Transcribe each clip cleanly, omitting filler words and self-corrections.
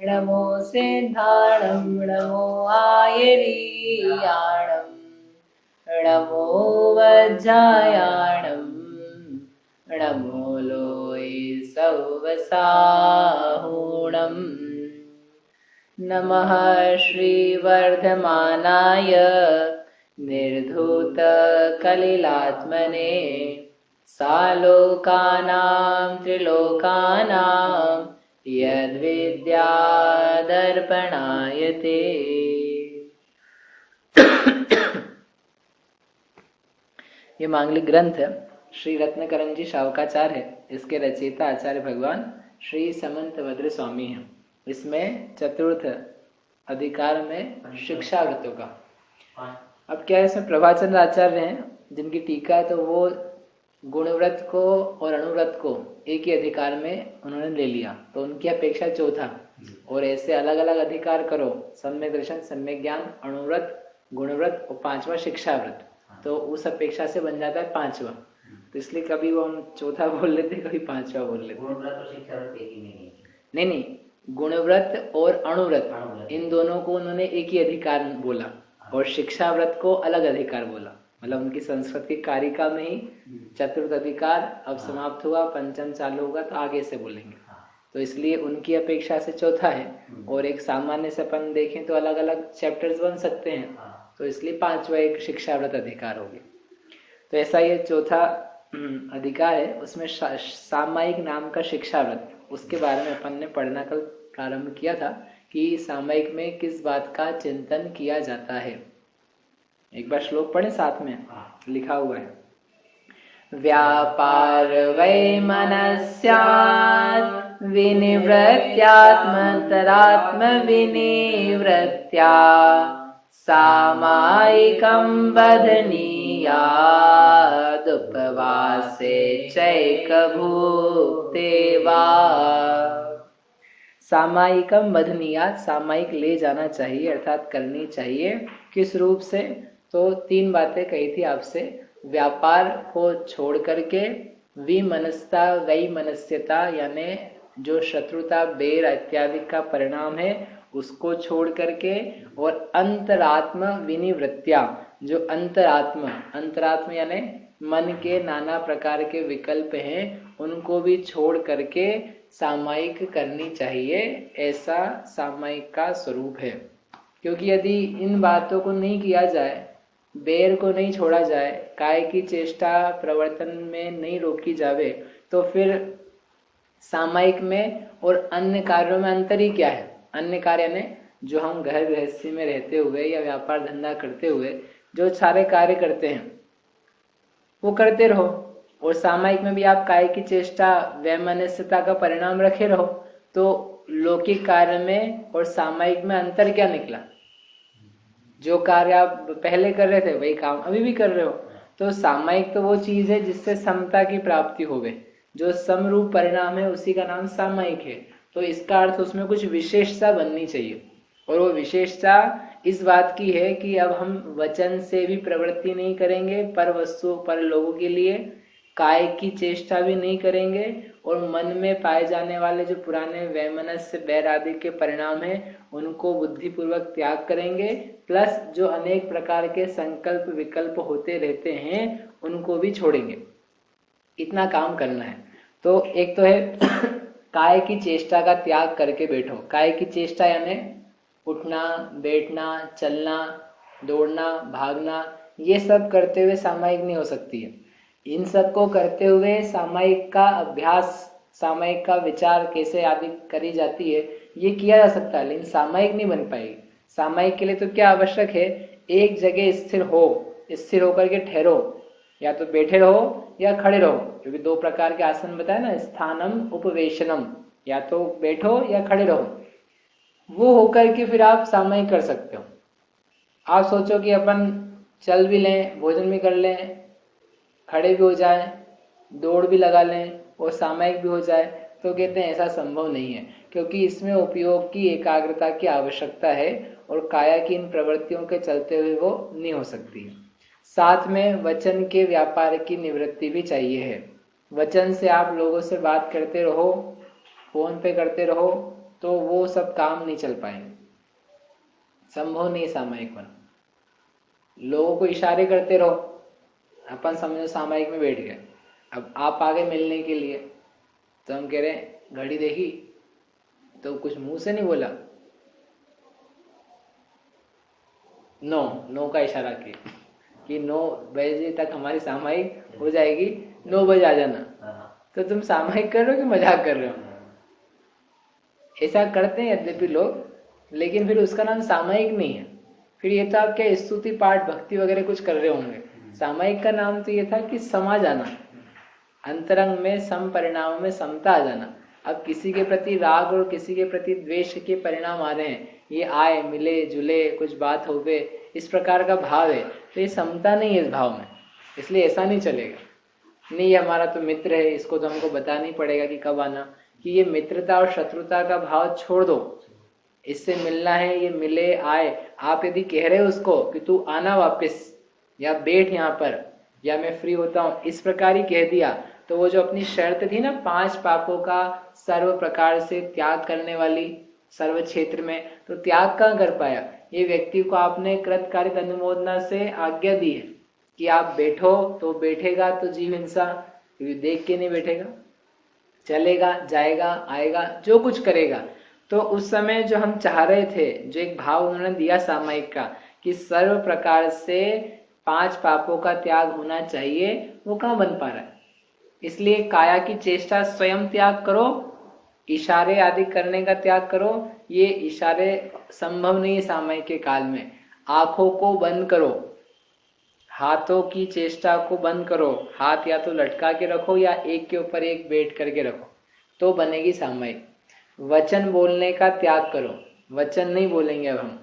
नमो सिद्धाणं नमो आयरीयाणं नमो वज्रायाणं नमो लोये सौवसाहूणम् नमः श्रीवर्धमानाय निर्धूतकलिलात्मने सालोकानां त्रिलोकानां यद्विद्यादर्पणायते। ये मांगलिक ग्रंथ है, श्री रत्नकरंजी शावकाचार्य है। इसके रचयिता आचार्य भगवान श्री समंत भद्र स्वामी हैं। इसमें चतुर्थ अधिकार में शिक्षा व्रतों का। अब क्या है, इसमें प्रभाचंद्र आचार्य हैं जिनकी टीका है, तो वो गुणव्रत को और अणुव्रत को एक ही अधिकार में उन्होंने ले लिया, तो उनकी अपेक्षा चौथा। और ऐसे अलग अलग अधिकार करो, सम्यक दर्शन, सम्यक ज्ञान, अणुव्रत, गुणव्रत और पांचवा शिक्षा व्रत, तो उस अपेक्षा से बन जाता है पांचवा। तो इसलिए कभी वो हम चौथा बोल लेते, कभी पांचवा बोल लेते। गुणव्रत और शिक्षा व्रत एक ही नहीं नहीं, गुणव्रत और अणुव्रत इन दोनों को उन्होंने एक ही अधिकार बोला, और शिक्षा व्रत को अलग अधिकार बोला। मतलब उनकी संस्कृत की कारिका में ही चतुर्थ अधिकार अब समाप्त हुआ, पंचम चालू होगा, तो आगे से बोलेंगे। तो इसलिए उनकी अपेक्षा से चौथा है, और एक सामान्य से अपन देखें तो अलग अलग चैप्टर्स बन सकते हैं, तो इसलिए पांचवा एक शिक्षा व्रत अधिकार हो गया। तो ऐसा ये चौथा अधिकार है, उसमें सामायिक नाम का शिक्षा व्रत, उसके बारे में अपन ने पढ़ना कल प्रारंभ किया था कि सामायिक में किस बात का चिंतन किया जाता है। एक बार श्लोक पढ़े साथ में, लिखा हुआ है, व्यापार वै मनस्यात् विनिवृत्त्यात्मन्तरात्म विनिवृत्त्या सामायिकं बध्नीयादुपवासे चैकभुक्ते वा। सामायिकम बध्नीयात्, सामायिक ले जाना चाहिए अर्थात करनी चाहिए। किस रूप से? तो तीन बातें कही थी आपसे। व्यापार को छोड़ करके, विमनस्ता वैमनस्यता यानी जो शत्रुता, बैर इत्यादि का परिणाम है उसको छोड़ करके, और अंतरात्म विनिवृत्त्या, जो अंतरात्म यानी मन के नाना प्रकार के विकल्प हैं उनको भी छोड़ करके सामायिक करनी चाहिए। ऐसा सामायिक का स्वरूप है। क्योंकि यदि इन बातों को नहीं किया जाए, बैर को नहीं छोड़ा जाए, काय की चेष्टा प्रवर्तन में नहीं रोकी जावे, तो फिर सामायिक में और अन्य कार्यों में अंतर ही क्या है? अन्य कार्य ने जो हम घर गृहस्थी में रहते हुए या व्यापार धंधा करते हुए जो सारे कार्य करते हैं वो करते रहो, और सामायिक में भी आप काय की चेष्टा वैमनस्यता का परिणाम रखे रहो। तो लौकिक कार्य में और सामायिक में अंतर क्या निकला? जो कार्य आप पहले कर रहे थे वही काम अभी भी कर रहे हो। तो सामायिक तो वो चीज है जिससे समता की प्राप्ति होवे, जो समरूप परिणाम है उसी का नाम सामायिक है। तो इसका अर्थ उसमें कुछ विशेषता बननी चाहिए, और वो विशेषता इस बात की है कि अब हम वचन से भी प्रवृत्ति नहीं करेंगे पर वस्तु पर लोगों के लिए, काय की चेष्टा भी नहीं करेंगे, और मन में पाए जाने वाले जो पुराने वैमनस्य बैर आदि के परिणाम हैं उनको बुद्धिपूर्वक त्याग करेंगे, प्लस जो अनेक प्रकार के संकल्प विकल्प होते रहते हैं उनको भी छोड़ेंगे। इतना काम करना है। तो एक तो है काय की चेष्टा का त्याग करके बैठो। काय की चेष्टा यानी उठना, बैठना, चलना, दौड़ना, भागना, ये सब करते हुए सामायिक नहीं हो सकती है। इन सब को करते हुए सामायिक का अभ्यास, सामायिक का विचार कैसे आदि करी जाती है ये किया जा सकता है, लेकिन सामायिक नहीं बन पाएगी। सामायिक के लिए तो क्या आवश्यक है? एक जगह स्थिर हो, स्थिर होकर के ठहरो, या तो बैठे रहो या खड़े रहो, क्योंकि दो प्रकार के आसन बताए ना, स्थानम उपवेशनम, या तो बैठो या खड़े रहो। वो होकर के फिर आप सामायिक कर सकते हो। आप सोचो कि अपन चल भी लें, भोजन भी कर लें, खड़े भी हो जाएं, दौड़ भी लगा लें और सामायिक भी हो जाए, तो कहते हैं ऐसा संभव नहीं है, क्योंकि इसमें उपयोग की एकाग्रता की आवश्यकता है और काया की इन प्रवृत्तियों के चलते हुए वो नहीं हो सकती है। साथ में वचन के व्यापार की निवृत्ति भी चाहिए है। वचन से आप लोगों से बात करते रहो, फोन पे करते रहो तो वो सब काम नहीं चल पाएंगे, संभव नहीं सामायिक बना। लोगों को इशारे करते रहो, अपन समझो सामायिक में बैठ गए, अब आप आगे मिलने के लिए, तो हम कह रहे घड़ी देखी, तो कुछ मुंह से नहीं बोला, नो नो का इशारा किया कि 9 बजे तक हमारी सामायिक हो जाएगी, 9 बजे आ जाना। तो तुम सामायिक कर रहे हो कि मजाक कर रहे हो? ऐसा करते हैं यद्यपि लोग, लेकिन फिर उसका नाम सामायिक नहीं है। फिर ये तो आप क्या स्तुति पाठ भक्ति वगैरह कुछ कर रहे होंगे। सामायिक का नाम तो ये था कि समा जाना, अंतरंग में सम परिणाम में समता आ जाना। अब किसी के प्रति राग और किसी के प्रति द्वेष के परिणाम आ रहे हैं, ये आए मिले जुले कुछ बात हो गए, इस प्रकार का भाव है, तो ये समता नहीं है इस भाव में, इसलिए ऐसा नहीं चलेगा। नहीं ये हमारा तो मित्र है, इसको तो हमको बताना ही पड़ेगा कि कब आना, कि ये मित्रता और शत्रुता का भाव छोड़ दो, इससे मिलना है, ये मिले आए। आप यदि कह रहे हो उसको कि तू आना वापस, या बैठ यहाँ पर, या मैं फ्री होता हूँ, इस प्रकार ही कह दिया, तो वो जो अपनी शर्त थी ना 5 पापों का सर्व प्रकार से त्याग करने वाली सर्व क्षेत्र में, तो त्याग कहाँ कर पाया? ये व्यक्ति को आपने कृतकार्य अनुमोदना से आज्ञा दी है कि आप बैठो, तो बैठेगा तो जीव हिंसा, देख के नहीं बैठेगा, चलेगा जाएगा आएगा जो कुछ करेगा। तो उस समय जो हम चाह रहे थे, जो एक भाव उन्होंने दिया सामायिक का कि सर्व प्रकार से 5 पापों का त्याग होना चाहिए, वो कहाँ बन पा रहा है। इसलिए काया की चेष्टा स्वयं त्याग करो, इशारे आदि करने का त्याग करो, ये इशारे संभव नहीं है सामायिक के काल में। आंखों को बंद करो, हाथों की चेष्टा को बंद करो, हाथ या तो लटका के रखो या एक के ऊपर एक बैठ करके रखो, तो बनेगी सामायिक। वचन बोलने का त्याग करो, वचन नहीं बोलेंगे अब हम।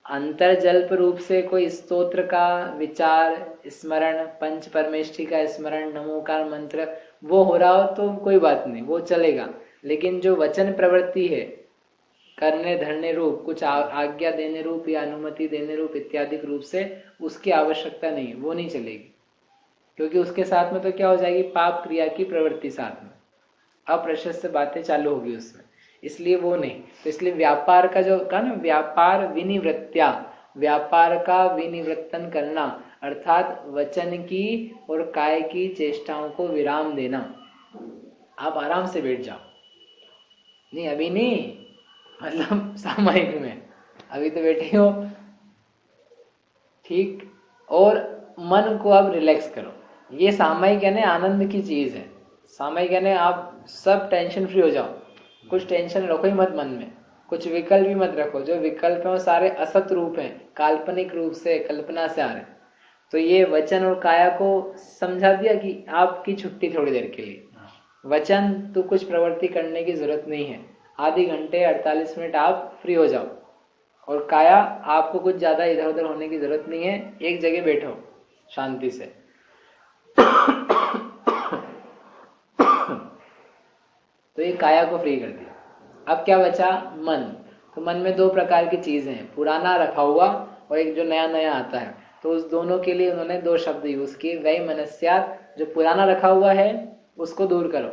अंतर्जल्प रूप से कोई स्तोत्र का विचार स्मरण, पंच परमेष्ठी का स्मरण, नमोकार मंत्र वो हो रहा हो तो कोई बात नहीं, वो चलेगा। लेकिन जो वचन प्रवृत्ति है, करने धरने रूप, कुछ आज्ञा देने रूप या अनुमति देने रूप इत्यादि रूप से, उसकी आवश्यकता नहीं, वो नहीं चलेगी, क्योंकि उसके साथ में तो क्या हो जाएगी, पाप क्रिया की प्रवृत्ति साथ में, अप्रशस्त बातें चालू होगी उसमें, इसलिए वो नहीं। तो इसलिए व्यापार का जो कहा ना, व्यापार विनिवृत्त्या, व्यापार का विनिवृत्तन करना, अर्थात वचन की और काय की चेष्टाओं को विराम देना। आप आराम से बैठ जाओ, नहीं अभी नहीं, मतलब सामायिक में अभी तो बैठे हो, ठीक। और मन को अब रिलैक्स करो, ये सामायिक यानी आनंद की चीज है। सामायिक यानी आप सब टेंशन फ्री हो जाओ, कुछ टेंशन रखो ही मत मन में, कुछ विकल्प भी मत रखो, जो विकल्प है वो सारे असत रूप हैं, काल्पनिक रूप से कल्पना से आ रहे हैं। तो ये वचन और काया को समझा दिया कि आपकी छुट्टी थोड़ी देर के लिए, वचन तो कुछ प्रवृत्ति करने की जरूरत नहीं है, आधे घंटे 48 मिनट आप फ्री हो जाओ, और काया आपको कुछ ज्यादा इधर उधर होने की जरूरत नहीं है, एक जगह बैठो शांति से। तो ये काया को फ्री कर दिया। अब क्या बचा, मन। तो मन में 2 प्रकार की चीजें हैं, पुराना रखा हुआ और एक जो नया नया आता है, तो उस दोनों के लिए उन्होंने 2 शब्द यूज किए, वही मनस्यात। जो पुराना रखा हुआ है उसको दूर करो,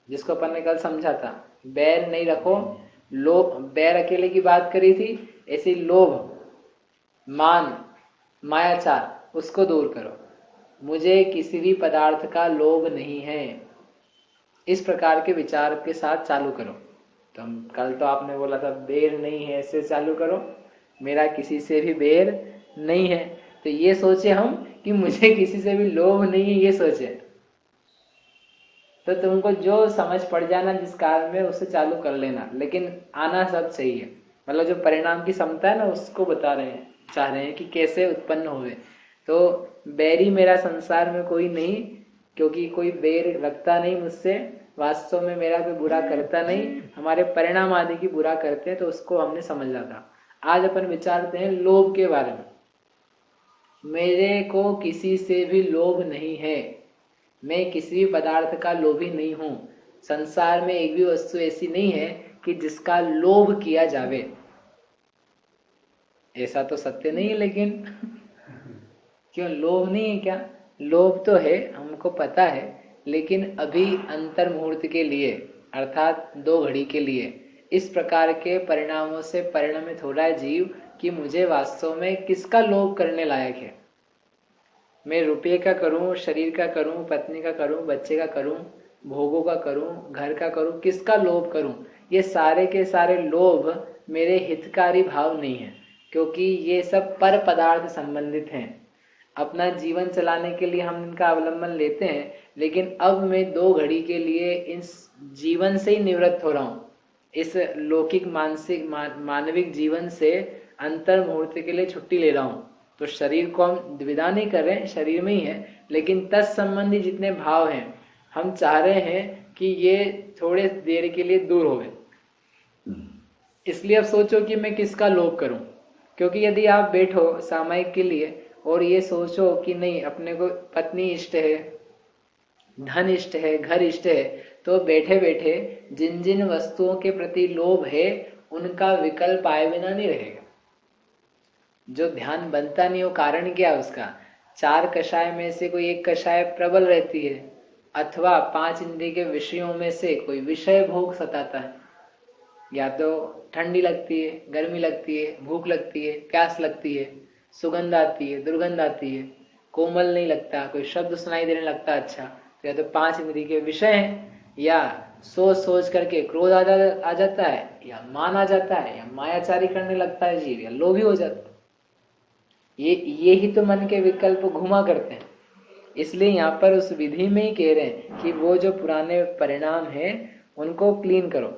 जिसको अपन ने कल समझा था, बैर नहीं रखो। लोभ, बैर अकेले की बात करी थी, ऐसी लोभ मान मायाचार उसको दूर करो। मुझे किसी भी पदार्थ का लोभ नहीं है, इस प्रकार के विचार के साथ चालू करो। तो हम कल तो आपने बोला था बैर नहीं है, ऐसे चालू करो, मेरा किसी से भी बैर नहीं है। तो ये सोचे हम कि मुझे किसी से भी लोभ नहीं है, ये सोचे, तो तुमको जो समझ पड़ जाना जिस काल में उससे चालू कर लेना, लेकिन आना सब चाहिए। मतलब जो परिणाम की क्षमता है ना, उसको बता रहे हैं, चाह रहे हैं कि कैसे उत्पन्न हुए। तो बैरी मेरा संसार में कोई नहीं, क्योंकि कोई बैर रखता नहीं मुझसे, वास्तव में मेरा कोई बुरा करता नहीं, हमारे परिणाम आदि की बुरा करते हैं, तो उसको हमने समझा था। आज अपन विचारते हैं लोभ के बारे में। मेरे को किसी से भी लोभ नहीं है, मैं किसी भी पदार्थ का लोभी नहीं हूं। संसार में एक भी वस्तु ऐसी नहीं है कि जिसका लोभ किया जावे, ऐसा तो सत्य नहीं है। लेकिन क्यों लोभ नहीं है? क्या लोभ तो है, हमको पता है, लेकिन अभी अंतर मुहूर्त के लिए, अर्थात 2 घड़ी के लिए। इस प्रकार के परिणामों से परिणमित हो रहा है जीव कि मुझे वास्तव में किसका लोभ करने लायक है। मैं रुपये का करूं, शरीर का करूं, पत्नी का करूं, बच्चे का करूं, भोगों का करूं, घर का करूं, किसका लोभ करूं। ये सारे के सारे लोभ मेरे हितकारी भाव नहीं है, क्योंकि ये सब पर पदार्थ संबंधित हैं। अपना जीवन चलाने के लिए हम इनका अवलंबन लेते हैं, लेकिन अब मैं 2 घड़ी के लिए इस जीवन से ही निवृत्त हो रहा हूं। इस लौकिक मानसिक मानविक जीवन से अंतर मुहूर्त के लिए छुट्टी ले रहा हूं। तो शरीर को हम द्विधा नहीं कर रहे हैं, शरीर में ही है, लेकिन तत्संबंधी जितने भाव हैं हम चाह रहे हैं कि ये थोड़े देर के लिए दूर हो गए। इसलिए अब सोचो कि मैं किसका लोभ करूं, क्योंकि यदि आप बैठो सामयिक के लिए और ये सोचो कि नहीं अपने को पत्नी इष्ट है, धन इष्ट है, घर इष्ट है, तो बैठे बैठे जिन जिन वस्तुओं के प्रति लोभ है उनका विकल्प आए बिना नहीं रहेगा। जो ध्यान बनता नहीं हो, कारण क्या उसका? 4 कषाय में से कोई एक कषाय प्रबल रहती है, अथवा 5 इंद्रिय के विषयों में से कोई विषय भोग सताता है। या तो ठंडी लगती है, गर्मी लगती है, भूख लगती है, प्यास लगती है, सुगंध आती है, दुर्गंध आती है, कोमल नहीं लगता, कोई शब्द सुनाई देने लगता अच्छा। तो या तो 5 इंद्रिय के विषय हैं, या सोच सोच करके क्रोध आ जाता है, या मान आ जाता है, या मायाचारी करने लगता है जीव, या लोभी हो जाता है। ये ही तो मन के विकल्प घुमा करते हैं। इसलिए यहाँ पर उस विधि में ही कह रहे हैं कि वो जो पुराने परिणाम हैं उनको क्लीन करो।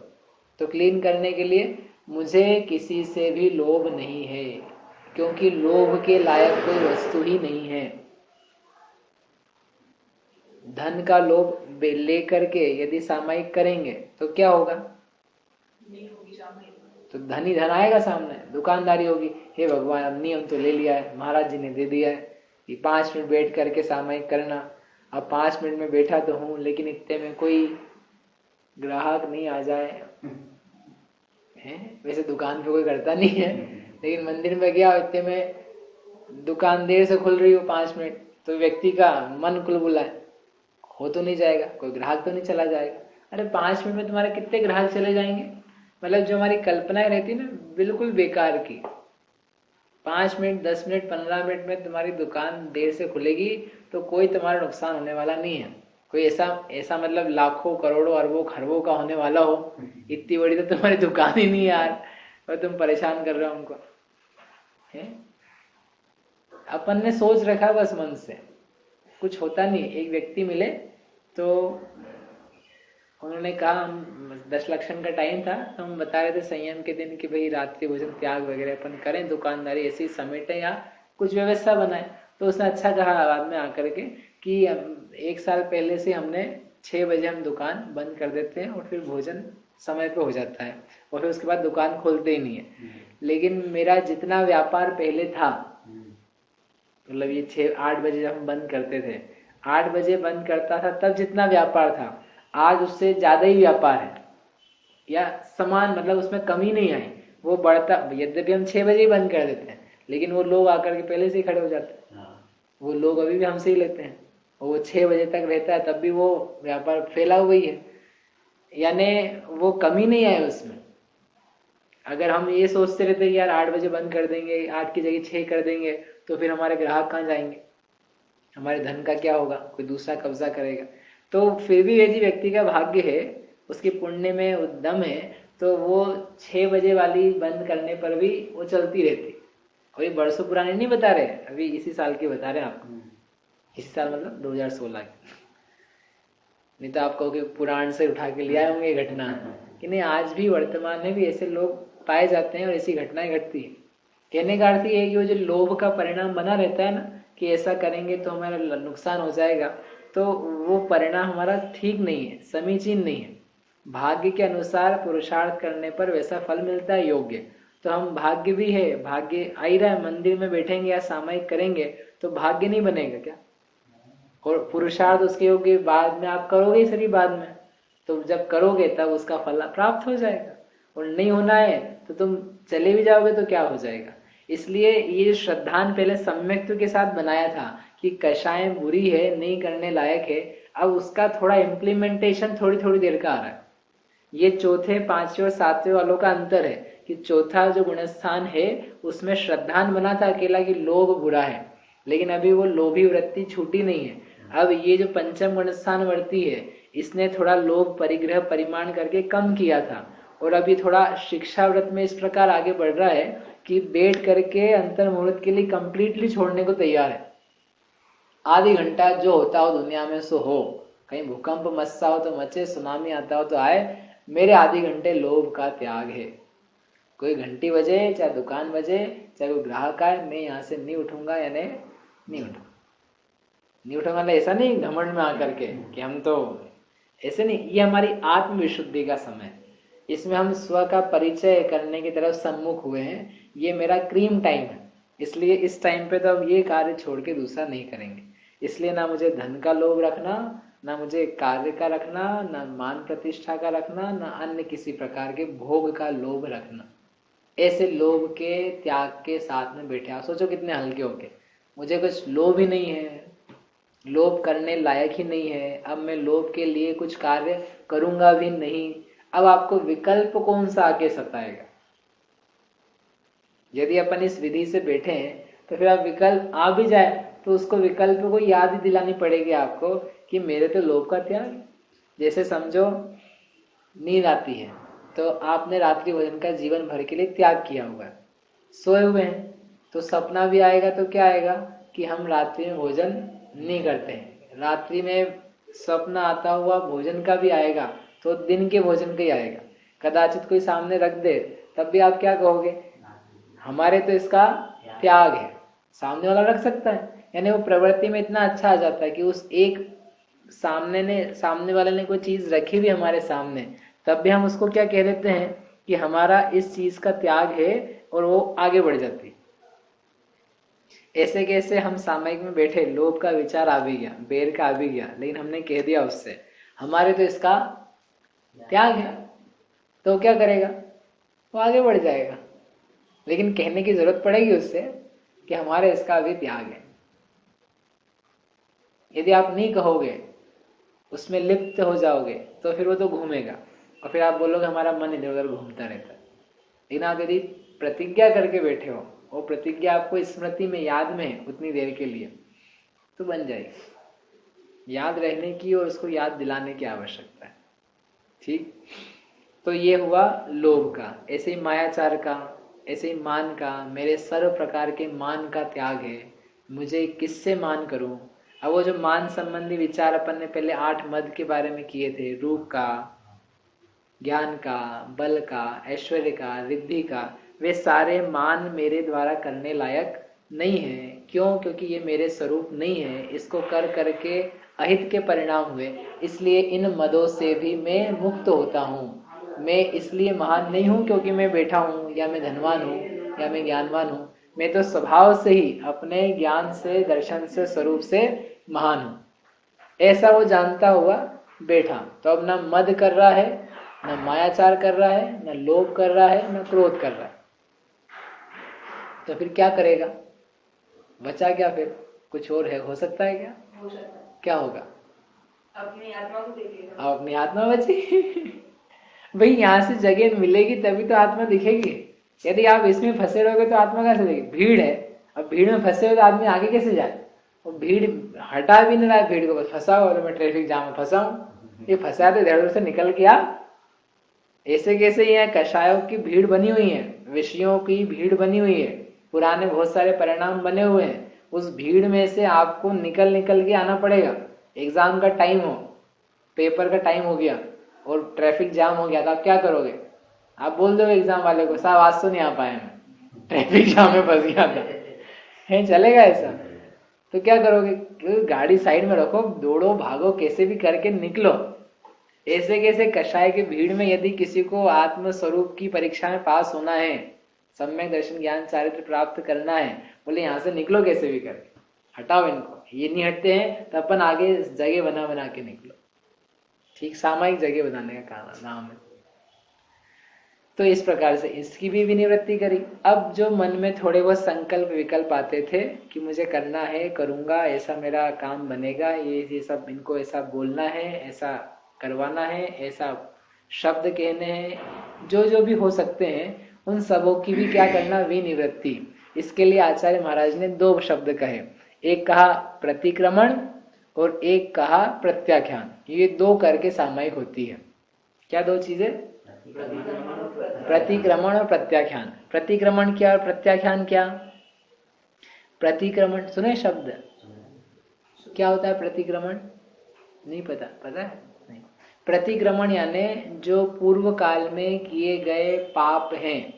तो क्लीन करने के लिए मुझे किसी से भी लोभ नहीं है, क्योंकि लोभ के लायक कोई वस्तु ही नहीं है। धन का लोभ लेकर के यदि सामायिक करेंगे तो क्या होगा? तो धन ही धन आएगा सामने, दुकानदारी होगी। हे भगवान, अब नियम तो ले लिया है, महाराज जी ने दे दिया है कि 5 मिनट बैठ करके सामायिक करना। अब 5 मिनट में बैठा तो हूं, लेकिन इतने में कोई ग्राहक नहीं आ जाए है। वैसे दुकान पे कोई करता नहीं है, लेकिन मंदिर में गया, इतने में दुकान देर से खुल रही हो 5 मिनट, तो व्यक्ति का मन कुलबुला है, हो तो नहीं जाएगा, कोई ग्राहक तो नहीं चला जाएगा। अरे 5 मिनट में तुम्हारे कितने ग्राहक चले जाएंगे? मतलब जो हमारी कल्पनाएं रहती है ना, बिल्कुल बेकार की। 5 मिनट, 10 मिनट, 15 मिनट में तुम्हारी दुकान देर से खुलेगी तो कोई तुम्हारा नुकसान होने वाला नहीं है। कोई ऐसा मतलब लाखों करोड़ों अरबों खरबों का होने वाला हो, इतनी बड़ी तो तुम्हारी दुकान ही नहीं है यार, और तुम परेशान कर रहे हो उनको है? अपन ने सोच रखा बस मन से, कुछ होता नहीं। एक व्यक्ति मिले तो उन्होंने कहा, हम 10 लक्षण का टाइम था, तो हम बता रहे थे संयम के दिन कि भाई रात्रि भोजन त्याग वगैरह अपन करें, दुकानदारी ऐसी समेटे या कुछ व्यवस्था बनाए। तो उसने अच्छा कहा बाद में आकर के कि 1 साल पहले से हमने 6 बजे हम दुकान बंद कर देते हैं और फिर भोजन समय पे हो जाता है, और फिर उसके बाद दुकान खोलते ही नहीं है। लेकिन मेरा जितना व्यापार पहले था, मतलब ये 6-8 बजे जब हम बंद करते थे, 8 बजे बंद करता था तब जितना व्यापार था, आज उससे ज्यादा ही व्यापार है, या समान, मतलब उसमें कमी नहीं आई, वो बढ़ता। यद्यपि हम 6 बजे ही बंद कर देते हैं, लेकिन वो लोग आकर के पहले से ही खड़े हो जाते हैं। वो लोग अभी भी हमसे ही लेते हैं, और वो 6 बजे तक रहता है, तब भी वो व्यापार फैला हुआ ही है, यानी वो कमी नहीं आई उसमें। अगर हम ये सोचते रहते कि यार 8 बजे बंद कर देंगे, 8 की जगह 6 कर देंगे, तो फिर हमारे ग्राहक कहाँ जाएंगे, हमारे धन का क्या होगा, कोई दूसरा कब्जा करेगा। तो फिर भी यदि व्यक्ति का भाग्य है, उसके पुण्य में उद्यम है, तो वो 6 बजे वाली बंद करने पर भी वो चलती रहती। और ये बरसों पुराने नहीं बता रहे, अभी इसी साल की बता रहे हैं आपको। इसी साल मतलब 2016 की, नहीं तो आप कहोगे पुराण से उठा के ले आए होंगे ये घटना, कि नहीं, आज भी वर्तमान में भी ऐसे लोग पाए जाते हैं और ऐसी घटनाएं घटती है। कहने का अर्थ ये है कि वो जो लोभ का परिणाम बना रहता है ना, कि ऐसा करेंगे तो हमारा नुकसान हो जाएगा, तो वो परिणाम हमारा ठीक नहीं है, समीचीन नहीं है। भाग्य के अनुसार पुरुषार्थ करने पर वैसा फल मिलता है योग्य। तो हम भाग्य भी है, भाग्य आ ही रहा है, मंदिर में बैठेंगे या सामायिक करेंगे तो भाग्य नहीं बनेगा क्या? और पुरुषार्थ उसके योग्य बाद में आप करोगे ही सभी बाद में, तो जब करोगे तब उसका फल प्राप्त हो जाएगा। और नहीं होना है तो तुम चले भी जाओगे तो क्या हो जाएगा। इसलिए ये श्रद्धान पहले सम्यक्त्व के साथ बनाया था कि कषाय बुरी है, नहीं करने लायक है। अब उसका थोड़ा इम्प्लीमेंटेशन थोड़ी थोड़ी देर का आ रहा है। ये चौथे, पांचवें और सातवें वालों का अंतर है कि चौथा जो गुणस्थान है उसमें श्रद्धान बना था अकेला कि लोभ बुरा है, लेकिन अभी वो लोभी वृत्ति छूटी नहीं है। अब ये जो पंचम गुणस्थान वर्ती है इसने थोड़ा लोभ परिग्रह परिमाण करके कम किया था, और अभी थोड़ा शिक्षा व्रत में इस प्रकार आगे बढ़ रहा है कि बैठ करके अंतर मुहूर्त के लिए कंप्लीटली छोड़ने को तैयार है। आधी घंटा जो होता हो दुनिया में सो हो, कहीं भूकंप मचता हो तो मचे, सुनामी आता हो तो आए, मेरे आधे घंटे लोभ का त्याग है। कोई घंटी बजे चाहे दुकान बजे चाहे कोई ग्राहक आए, मैं यहाँ से नहीं उठूंगा, यानी नहीं उठूंगा। नहीं उठूंगा मतलब ऐसा नहीं घमंड में आकर के कि हम तो ऐसे नहीं, ये हमारी आत्म विशुद्धि का समय, इसमें हम स्व का परिचय करने की तरफ सम्मुख हुए हैं। ये मेरा क्रीम टाइम है, इसलिए इस टाइम पे तो अब ये कार्य छोड़ के दूसरा नहीं करेंगे। इसलिए ना मुझे धन का लोभ रखना, ना मुझे कार्य का रखना, ना मान प्रतिष्ठा का रखना, ना अन्य किसी प्रकार के भोग का लोभ रखना। ऐसे लोभ के त्याग के साथ में बैठे, आप सोचो कितने हल्के होके, मुझे कुछ लोभ ही नहीं है, लोभ करने लायक ही नहीं है, अब मैं लोभ के लिए कुछ कार्य करूंगा भी नहीं। अब आपको विकल्प कौन सा आके सताएगा? यदि अपन इस विधि से बैठे हैं तो फिर आप विकल्प आ भी जाए तो उसको विकल्प को याद ही दिलानी पड़ेगी आपको कि मेरे तो लोभ का त्याग। जैसे समझो नींद आती है तो आपने रात्रि भोजन का जीवन भर के लिए त्याग किया हुआ है, सोए हुए हैं, तो सपना भी आएगा तो क्या आएगा कि हम रात्रि में भोजन नहीं करते हैं। रात्रि में सपना आता हुआ भोजन का भी आएगा तो दिन के भोजन का ही आएगा। कदाचित कोई सामने रख दे तब भी आप क्या कहोगे, हमारे तो इसका त्याग है। सामने वाला रख सकता है, यानी वो प्रवृत्ति में इतना अच्छा आ जाता है कि उस एक सामने वाले ने कोई चीज रखी भी हमारे सामने, तब भी हम उसको क्या कह देते हैं कि हमारा इस चीज का त्याग है, और वो आगे बढ़ जाती है। ऐसे कैसे हम सामयिक में बैठे, लोभ का विचार आ भी गया, बैर का आ भी गया, लेकिन हमने कह दिया उससे हमारे तो इसका त्याग है, तो क्या करेगा, वो आगे बढ़ जाएगा। लेकिन कहने की जरूरत पड़ेगी उससे कि हमारे इसका भी त्याग है। यदि आप नहीं कहोगे, उसमें लिप्त हो जाओगे, तो फिर वो तो घूमेगा और फिर आप बोलोगे हमारा मन इधर उधर घूमता रहता है। लेकिन आप यदि प्रतिज्ञा करके बैठे हो, वो प्रतिज्ञा आपको स्मृति में याद में है उतनी देर के लिए, तो बन जाएगी। याद रहने की और उसको याद दिलाने की आवश्यकता है। ठीक, तो ये हुआ लोभ का। ऐसे ही मायाचार का, ऐसे ही मान का, मेरे सर्व प्रकार के मान का त्याग है, मुझे किससे मान करूं। अब वो जो मान संबंधी विचार अपन ने पहले 8 मद के बारे में किए थे, रूप का, ज्ञान का, बल का, ऐश्वर्य का, रिद्धि का, वे सारे मान मेरे द्वारा करने लायक नहीं है। क्यों? क्योंकि ये मेरे स्वरूप नहीं है, इसको कर करके अहित के परिणाम हुए, इसलिए इन मदों से भी मैं मुक्त होता हूँ। मैं इसलिए महान नहीं हूँ क्योंकि मैं बैठा हूँ, या मैं धनवान हूँ, या मैं ज्ञानवान हूँ। मैं तो स्वभाव से ही अपने ज्ञान से, दर्शन से, स्वरूप से महान हूँ। ऐसा वो जानता हुआ बैठा, तो अब ना मद कर रहा है, न मायाचार कर रहा है, न लोभ कर रहा है, न क्रोध कर रहा है। तो फिर क्या करेगा, बचा क्या फिर? कुछ और है, हो सकता है क्या? हो सकता है क्या होगा? अपनी आत्मा को देखेगा। अब अपनी आत्मा बची। भाई यहाँ से जगह मिलेगी तभी तो आत्मा दिखेगी। यदि आप इसमें फंसे रहोगे तो आत्मा कैसे दिखेगी? भीड़ है, अब भीड़ में फंसे हुए तो आदमी आगे कैसे जाए? और भीड़ हटा भी नहीं रहा है भीड़ को, बस फंसा हुआ, तो मैं ट्रैफिक जाम में फंसा हूँ, ये फंसा तो इधर उधर से निकल के आ। ऐसे कैसे यहाँ कषायों की भीड़ बनी हुई है, विषयों की भीड़ बनी हुई है, पुराने बहुत सारे परिणाम बने हुए हैं, उस भीड़ में से आपको निकल निकल के आना पड़ेगा। एग्जाम का टाइम हो, पेपर का टाइम हो गया और ट्रैफिक जाम हो गया, तो आप क्या करोगे? आप बोल दो एग्जाम वाले को, साहब आज तो नहीं आ पाए, मैं ट्रैफिक जाम में फंस गया था। है, चलेगा ऐसा? तो क्या करोगे? गाड़ी साइड में रखो, दौड़ो भागो, कैसे भी करके निकलो। ऐसे कैसे कषाय की भीड़ में यदि किसी को आत्म स्वरूप की परीक्षा में पास होना है, सम्यक दर्शन ज्ञान चारित्र प्राप्त करना है, बोले यहाँ से निकलो कैसे भी करके, हटाओ इनको, ये नहीं हटते हैं तो अपन आगे जगह बना बना के निकलो। ठीक, सामायिक जगह बनाने का नाम है। तो इस प्रकार से इसकी भी निवृत्ति करी। अब जो मन में थोड़े बहुत संकल्प विकल्प आते थे कि मुझे करना है, करूंगा, ऐसा मेरा काम बनेगा, ये सब इनको ऐसा बोलना है, ऐसा करवाना है, ऐसा शब्द कहने हैं, जो जो भी हो सकते हैं, उन सबों की भी क्या करना, विनिवृत्ति। इसके लिए आचार्य महाराज ने दो शब्द कहे, एक कहा प्रतिक्रमण और एक कहा प्रत्याख्यान। ये दो करके सामायिक होती है। क्या दो चीजें? प्रतिक्रमण और प्रत्याख्यान। प्रतिक्रमण क्या और प्रत्याख्यान क्या? प्रतिक्रमण सुने शब्द, क्या होता है प्रतिक्रमण? नहीं पता? पता है? नहीं। प्रतिक्रमण यानी जो पूर्व काल में किए गए पाप हैं,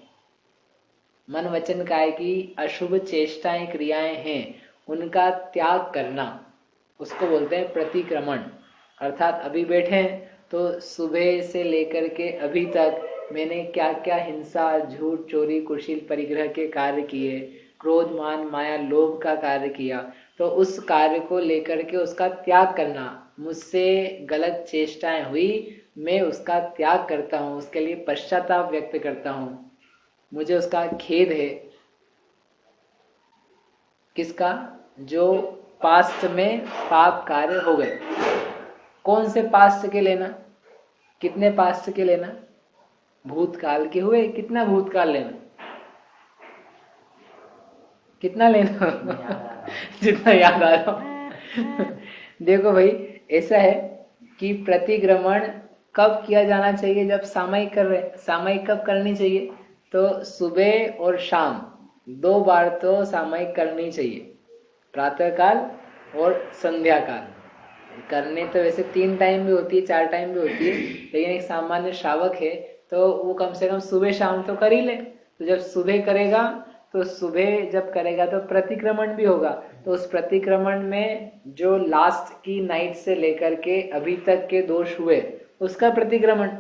मन वचन काय की अशुभ चेष्टाएं क्रियाएं हैं, उनका त्याग करना, उसको बोलते हैं प्रतिक्रमण। अर्थात अभी बैठे हैं तो सुबह से लेकर के अभी तक मैंने क्या क्या हिंसा, झूठ, चोरी, कुशील, परिग्रह के कार्य किए, क्रोध, मान, माया, लोभ का कार्य किया, तो उस कार्य को लेकर के उसका त्याग करना। मुझसे गलत चेष्टाएं हुई, मैं उसका त्याग करता हूँ, उसके लिए पश्चाताप व्यक्त करता हूँ, मुझे उसका खेद है। किसका? जो पास्ट में पाप कार्य हो गए। कौन से पास्ट के लेना? कितने पास्ट के लेना? भूतकाल के हुए। कितना भूतकाल लेना? कितना लेना? जितना याद आ रहा। देखो भाई, ऐसा है कि प्रतिक्रमण कब किया जाना चाहिए? जब सामायिक कर रहे। सामायिक कब करनी चाहिए? तो सुबह और शाम दो बार तो सामायिक करनी चाहिए, प्रातः काल और संध्या काल। करने तो वैसे 3 टाइम भी होती है, 4 टाइम भी होती है, लेकिन एक सामान्य श्रावक है तो वो कम से कम सुबह शाम तो कर ही ले। तो जब सुबह करेगा तो सुबह जब करेगा तो प्रतिक्रमण भी होगा, तो उस प्रतिक्रमण में जो लास्ट की नाइट से लेकर के अभी तक के दोष हुए उसका प्रतिक्रमण।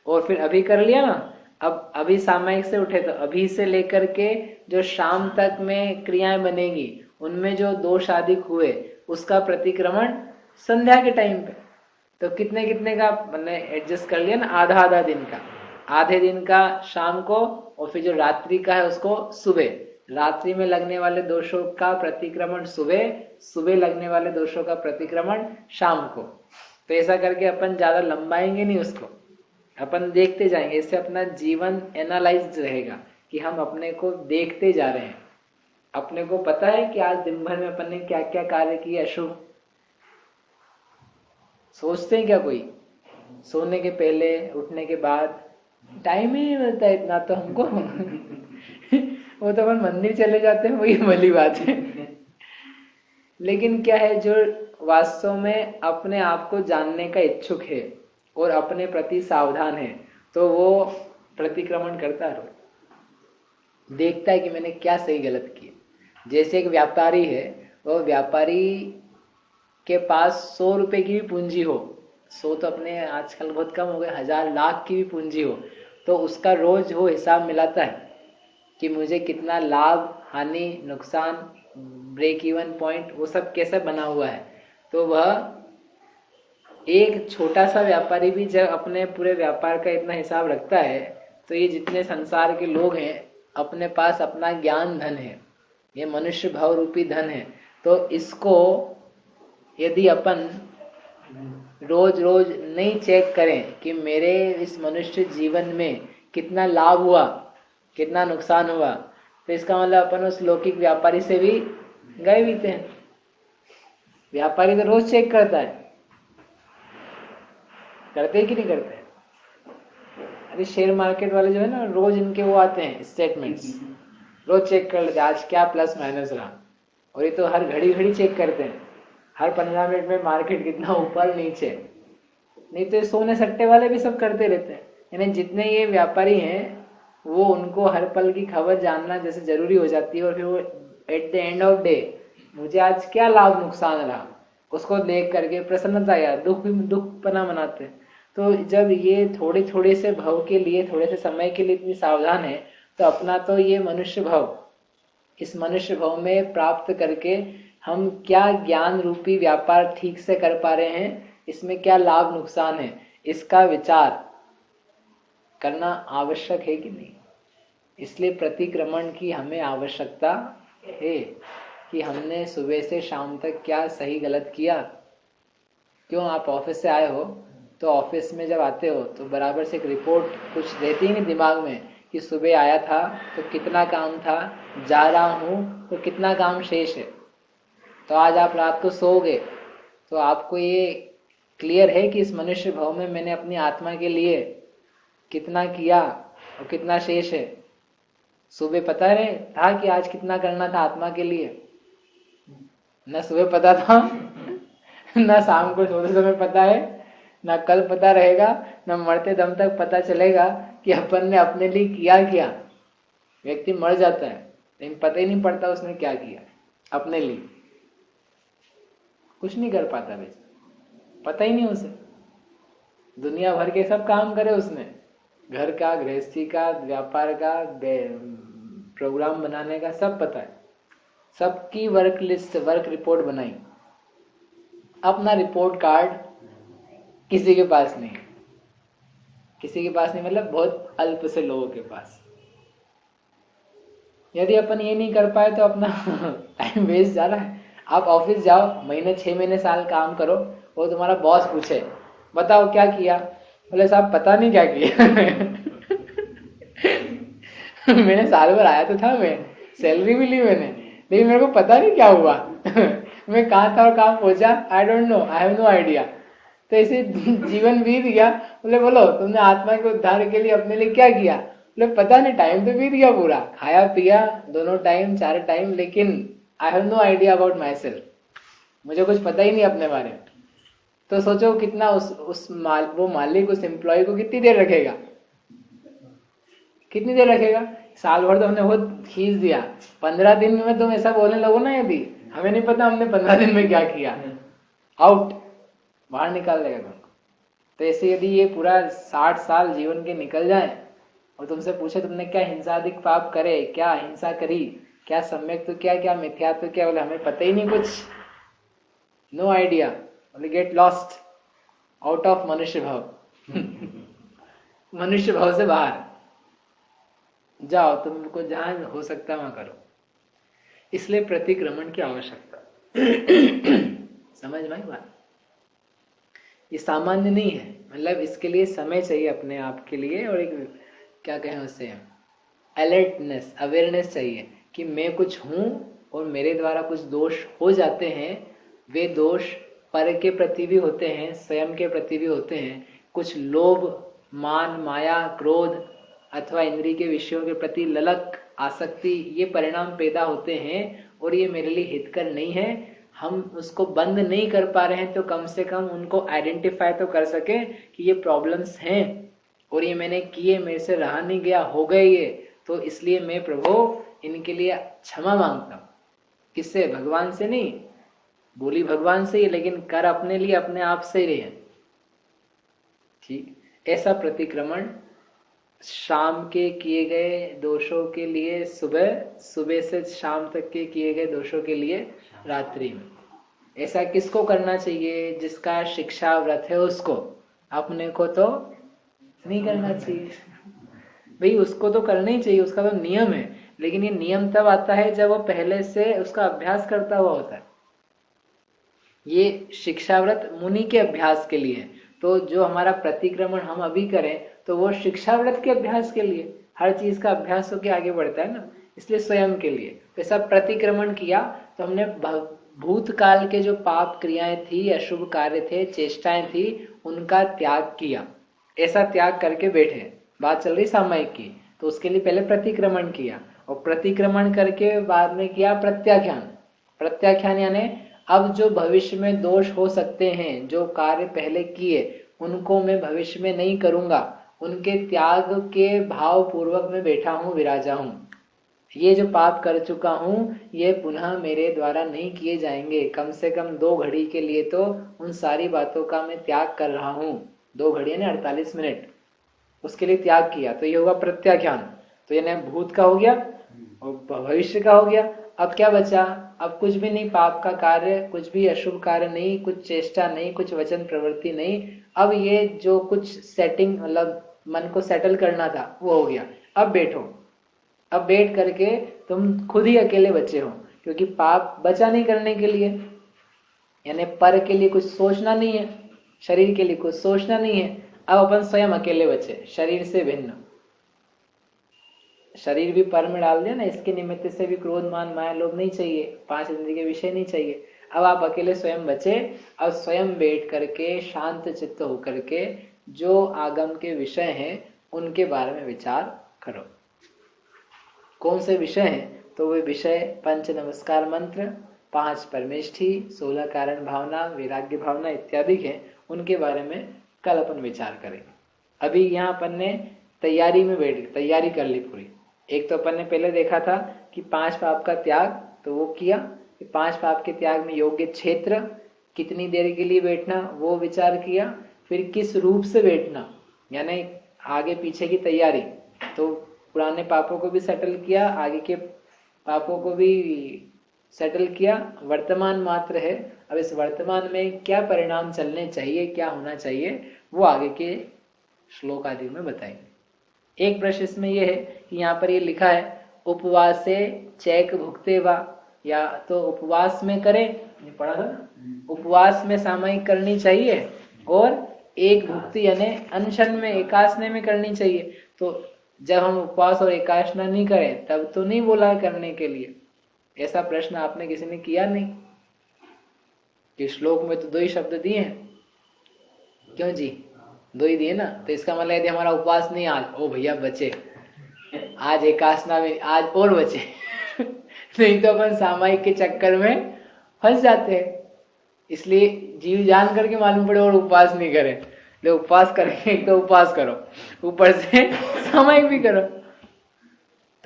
और फिर अभी कर लिया ना, अब अभी सामायिक से उठे तो अभी से लेकर के जो शाम तक में क्रियाएं बनेगी उनमें जो दोष आदि हुए उसका प्रतिक्रमण संध्या के टाइम पे। तो कितने कितने का मैंने एडजस्ट कर लिया ना, आधा आधा दिन का। आधे दिन का शाम को और फिर जो रात्रि का है उसको सुबह। रात्रि में लगने वाले दोषों का प्रतिक्रमण सुबह, सुबह लगने वाले दोषों का प्रतिक्रमण शाम को। तो ऐसा करके अपन ज्यादा लंबाएंगे नहीं उसको, अपन देखते जाएंगे। इससे अपना जीवन एनालाइज्ड रहेगा कि हम अपने को देखते जा रहे हैं। अपने को पता है कि आज दिन भर में अपन ने क्या क्या कार्य किए अशुभ। सोचते हैं क्या कोई? सोने के पहले, उठने के बाद टाइम ही नहीं मिलता इतना तो हमको। वो तो अपन मंदिर चले जाते हैं, वही भली बात है। लेकिन क्या है, जो वास्तव में अपने आप को जानने का इच्छुक है और अपने प्रति सावधान है, तो वो प्रतिक्रमण करता रहो, देखता है कि मैंने क्या सही गलत किया। जैसे एक व्यापारी है, वो व्यापारी के पास 100 रुपए की भी पूंजी हो, 100 तो अपने आजकल बहुत कम हो गए, 1000 लाख की भी पूंजी हो, तो उसका रोज वो हिसाब मिलाता है कि मुझे कितना लाभ, हानि, नुकसान, ब्रेक इवन पॉइंट, वो सब कैसे बना हुआ है। तो वह एक छोटा सा व्यापारी भी जब अपने पूरे व्यापार का इतना हिसाब रखता है, तो ये जितने संसार के लोग हैं अपने पास अपना ज्ञान धन है, ये मनुष्य भाव रूपी धन है। तो इसको यदि अपन रोज रोज नहीं चेक करें कि मेरे इस मनुष्य जीवन में कितना लाभ हुआ, कितना नुकसान हुआ, तो इसका मतलब अपन उस लौकिक व्यापारी से भी गए बीते हैं। व्यापारी तो रोज चेक करता है, करते कि नहीं करते? अरे शेयर मार्केट वाले जो है ना, रोज इनके वो आते हैं स्टेटमेंट्स, रोज चेक कर लेते आज क्या प्लस माइनस रहा। और ये तो हर घड़ी घड़ी चेक करते हैं, हर 15 मिनट में मार्केट कितना ऊपर नीचे। नहीं तो सोने सट्टे वाले भी सब करते रहते हैं। यानी जितने ये व्यापारी हैं वो, उनको हर पल की खबर जानना जैसे जरूरी हो जाती है। और फिर वो at the end of day मुझे आज क्या लाभ नुकसान रहा, उसको देख करके प्रसन्नता या दुख पना मनाते हैं। तो जब ये थोड़े थोड़े से भव के लिए, थोड़े से समय के लिए इतनी सावधान है, तो अपना तो ये मनुष्य भव, इस मनुष्य भव में प्राप्त करके हम क्या ज्ञान रूपी व्यापार ठीक से कर पा रहे हैं, इसमें क्या लाभ नुकसान है, इसका विचार करना आवश्यक है कि नहीं। इसलिए प्रतिक्रमण की हमें आवश्यकता है कि हमने सुबह से शाम तक क्या सही गलत किया। क्यों आप ऑफिस से आए हो तो ऑफिस में जब आते हो तो बराबर से एक रिपोर्ट कुछ रहती ही नहीं दिमाग में कि सुबह आया था तो कितना काम था, जा रहा हूँ तो कितना काम शेष है। तो आज आप रात को सोओगे तो आपको ये क्लियर है कि इस मनुष्य भाव में मैंने अपनी आत्मा के लिए कितना किया और कितना शेष है। सुबह पता रहे था कि आज कितना करना था आत्मा के लिए? न सुबह पता था न शाम को सोते समय पता है, न कल पता रहेगा, न मरते दम तक पता चलेगा कि अपन ने अपने लिए किया क्या। व्यक्ति मर जाता है लेकिन पता ही नहीं पड़ता उसने क्या किया अपने लिए, कुछ नहीं कर पाता बेचारा, पता ही नहीं उसे। दुनिया भर के सब काम करे उसने, घर का, गृहस्थी का, व्यापार का, प्रोग्राम बनाने का सब पता है, सबकी वर्क लिस्ट, वर्क रिपोर्ट बनाई। अपना रिपोर्ट कार्ड किसी के पास नहीं, किसी के पास नहीं मतलब बहुत अल्प से लोगों के पास। यदि अपन ये नहीं कर पाए तो अपना टाइम वेस्ट जा रहा है। आप ऑफिस जाओ, महीने 6 महीने साल काम करो, वो तुम्हारा बॉस पूछे बताओ क्या किया, बोले साहब पता नहीं क्या किया मैंने साल भर आया तो था, मैं सैलरी भी ली मैंने, लेकिन मेरे को पता नहीं क्या हुआ मैं कहाँ था और कहाँ पहुंचा, I don't know, I have no idea. तो ऐसे जीवन बीत गया। बोले बोलो तुमने आत्मा के उद्धार के लिए अपने लिए क्या किया? बोले पता नहीं, टाइम तो बीत गया पूरा, खाया पिया दोनों टाइम, 4 टाइम, लेकिन I have no idea about my self, मुझे कुछ पता ही नहीं अपने बारे में। तो सोचो कितना वो मालिक उस एम्प्लॉय को कितनी देर रखेगा, कितनी देर रखेगा? साल भर तो हमने बहुत खींच दिया, 15 दिन में तुम ऐसा बोलने लगो ना, यदि हमें नहीं पता हमने 15 दिन में क्या किया, आउट, बाहर निकाल देगा तुमको। तो ऐसे यदि ये पूरा 60 साल जीवन के निकल जाए और तुमसे पूछे तुमने क्या हिंसाधिक पाप करे, क्या हिंसा करी, क्या सम्यक तो क्या मिथ्या तो क्या, बोले हमें पता ही नहीं कुछ, नो आइडिया, बोले गेट लॉस्ट आउट ऑफ मनुष्य भाव मनुष्य भाव से बाहर जाओ, तुमको जहां हो सकता है वहां करो। इसलिए प्रतिक्रमण की आवश्यकता समझ में आई बात? ये सामान्य नहीं है, मतलब इसके लिए समय चाहिए अपने आप के लिए, और एक क्या कहें उसे, अलर्टनेस, अवेयरनेस चाहिए कि मैं कुछ हूं और मेरे द्वारा कुछ दोष हो जाते हैं। वे दोष पर के प्रति भी होते हैं, स्वयं के प्रति भी होते हैं। कुछ लोभ, मान, माया, क्रोध अथवा इंद्रिय के विषयों के प्रति ललक, आसक्ति, ये परिणाम पैदा होते हैं और ये मेरे लिए हितकर नहीं है। हम उसको बंद नहीं कर पा रहे हैं तो कम से कम उनको आइडेंटिफाई तो कर सके कि ये प्रॉब्लम्स हैं और ये मैंने किए, मेरे से रहा नहीं गया, हो गए ये, तो इसलिए मैं प्रभु इनके लिए क्षमा मांगता हूँ। किससे? भगवान से नहीं, बोली भगवान से ही, लेकिन कर अपने लिए अपने आप से ही रहे। ठीक, ऐसा प्रतिक्रमण शाम के किए गए दोषों के लिए सुबह, सुबह से शाम तक के किए गए दोषों के लिए रात्रि में। ऐसा किसको करना चाहिए? जिसका शिक्षा व्रत है उसको, अपने को तो नहीं करना चाहिए भाई, उसको तो करना ही चाहिए, उसका तो नियम है। लेकिन ये नियम तब आता है जब वो पहले से उसका अभ्यास करता हुआ होता है। ये शिक्षाव्रत मुनि के अभ्यास के लिए, तो जो हमारा प्रतिक्रमण हम अभी करें तो वो शिक्षाव्रत के अभ्यास के लिए, हर चीज का अभ्यास होकर आगे बढ़ता है ना, इसलिए स्वयं के लिए। तो ऐसा प्रतिक्रमण किया तो हमने भूतकाल के जो पाप क्रियाएं थी, अशुभ कार्य थे, चेष्टाएं थी, उनका त्याग किया। ऐसा त्याग करके बैठे, बात चल रही सामायिक की, तो उसके लिए पहले प्रतिक्रमण किया और प्रतिक्रमण करके बाद में किया प्रत्याख्यान। प्रत्याख्यान यानी अब जो भविष्य में दोष हो सकते हैं, जो कार्य पहले किए उनको मैं भविष्य में नहीं करूंगा, उनके त्याग के भाव पूर्वक मैं बैठा हूं, विराजा हूं। ये जो पाप कर चुका हूं ये पुनः मेरे द्वारा नहीं किए जाएंगे, कम से कम 2 घड़ी के लिए तो उन सारी बातों का मैं त्याग कर रहा हूं। 2 घड़ी यानी 48 मिनट, उसके लिए त्याग किया, तो ये होगा प्रत्याख्यान। तो यानी भूत का हो गया और भविष्य का हो गया। अब क्या बचा? अब कुछ भी नहीं, पाप का कार्य, कुछ भी अशुभ कार्य नहीं, कुछ चेष्टा नहीं, कुछ वचन प्रवृत्ति नहीं। अब ये जो कुछ सेटिंग, मतलब मन को सेटल करना था वो हो गया। अब बैठो, अब बैठ करके तुम खुद ही अकेले बचे हो, क्योंकि पाप बचा नहीं करने के लिए, यानी पर के लिए कुछ सोचना नहीं है। शरीर के लिए कुछ सोचना नहीं है। अब अपन स्वयं अकेले बचे, शरीर से भिन्न। शरीर भी पर में डाल दिया ना, इसके निमित्त से भी क्रोध मान माया लोभ नहीं चाहिए, 5 इंद्रिय के विषय नहीं चाहिए। अब आप अकेले स्वयं बचे। अब स्वयं बैठ करके शांत चित्त होकर के जो आगम के विषय हैं उनके बारे में विचार करो। कौन से विषय हैं? तो वे विषय पंच नमस्कार मंत्र, 5 परमेष्ठी, 16 कारण भावना, वैराग्य भावना इत्यादि हैं। उनके बारे में कल अपन विचार करेंगे। अभी यहाँ अपन ने तैयारी में तैयारी कर ली पूरी। एक तो अपन ने पहले देखा था कि 5 पाप का त्याग, तो वो किया। 5 पाप के त्याग में योग्य क्षेत्र, कितनी देर के लिए बैठना, वो विचार किया। फिर किस रूप से बैठना, यानी आगे पीछे की तैयारी। तो पुराने पापों को भी सेटल किया, आगे के पापों को भी सेटल किया। वर्तमान मात्र है, अब इस वर्तमान में क्या परिणाम चलने चाहिए, क्या होना चाहिए, वो आगे के श्लोक आदि में बताएंगे। एक प्रश्न इसमें यह है कि यहाँ पर ये लिखा है उपवासे चैक भुक्ते वा, या तो उपवास में करें, ये पढ़ा था ना, उपवास में सामयिक करनी चाहिए और एक भुक्ति यानी अनशन में एकासने में करनी चाहिए। तो जब हम उपवास और एकासना नहीं करें तब तो नहीं बोला करने के लिए। ऐसा प्रश्न आपने किसी ने किया नहीं कि श्लोक में तो 2 ही शब्द दिए हैं, क्यों जी? 2 ही दिए ना, तो इसका मतलब यदि हमारा उपवास नहीं आज, ओ भैया बचे, आज एकासना में आज और बचे नहीं तो अपन सामायिक के चक्कर में फंस जाते हैं। इसलिए जीव जान करके मालूम पड़े और उपवास नहीं करें। जो उपवास करेंगे एक तो उपवास करो, ऊपर से सामायिक भी करो।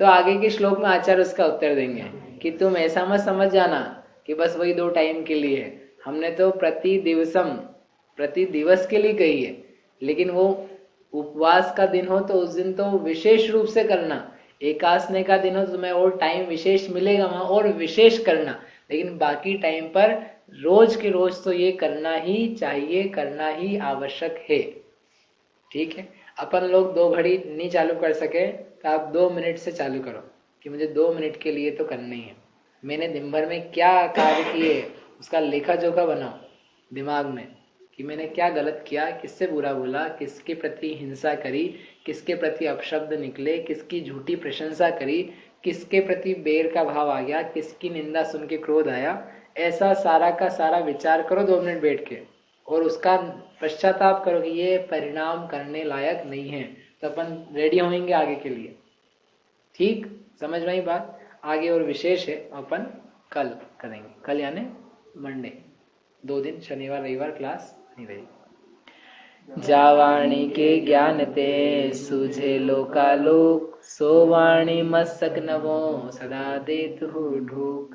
तो आगे के श्लोक में आचार्य उसका उत्तर देंगे कि तुम ऐसा मत समझ जाना कि बस वही 2 टाइम के लिए है। हमने तो प्रति दिवस के लिए कही है, लेकिन वो उपवास का दिन हो तो उस दिन तो विशेष रूप से करना। एकासने का दिन हो तो तुम्हें और टाइम विशेष मिलेगा वहां और विशेष करना, लेकिन बाकी टाइम पर रोज के रोज तो ये करना ही चाहिए, करना ही आवश्यक है। ठीक है, अपन लोग 2 घड़ी नहीं चालू कर सके तो आप 2 मिनट से चालू करो कि मुझे 2 मिनट के लिए तो करना ही है। मैंने दिन भर में क्या कार्य किए उसका लेखा जोखा बनाओ दिमाग में कि मैंने क्या गलत किया, किससे बुरा बोला, किसके प्रति हिंसा करी, किसके प्रति अपशब्द निकले, किसकी झूठी प्रशंसा करी, किसके प्रति बैर का भाव आ गया, किसकी निंदा सुन के क्रोध आया। ऐसा सारा का सारा विचार करो 2 मिनट बैठ के और उसका पश्चाताप करो कि ये परिणाम करने लायक नहीं है, तो अपन रेडी होंगे आगे के लिए। ठीक, समझ में आई बात? आगे और विशेष है, अपन कल करेंगे। कल यानी मंडे, 2 दिन शनिवार रविवार क्लास नहीं रहेगी। जावाणी के ज्ञान ते सूझे लोकालोक, सो वाणी मस्तक नवो सदा देत हो ढोक।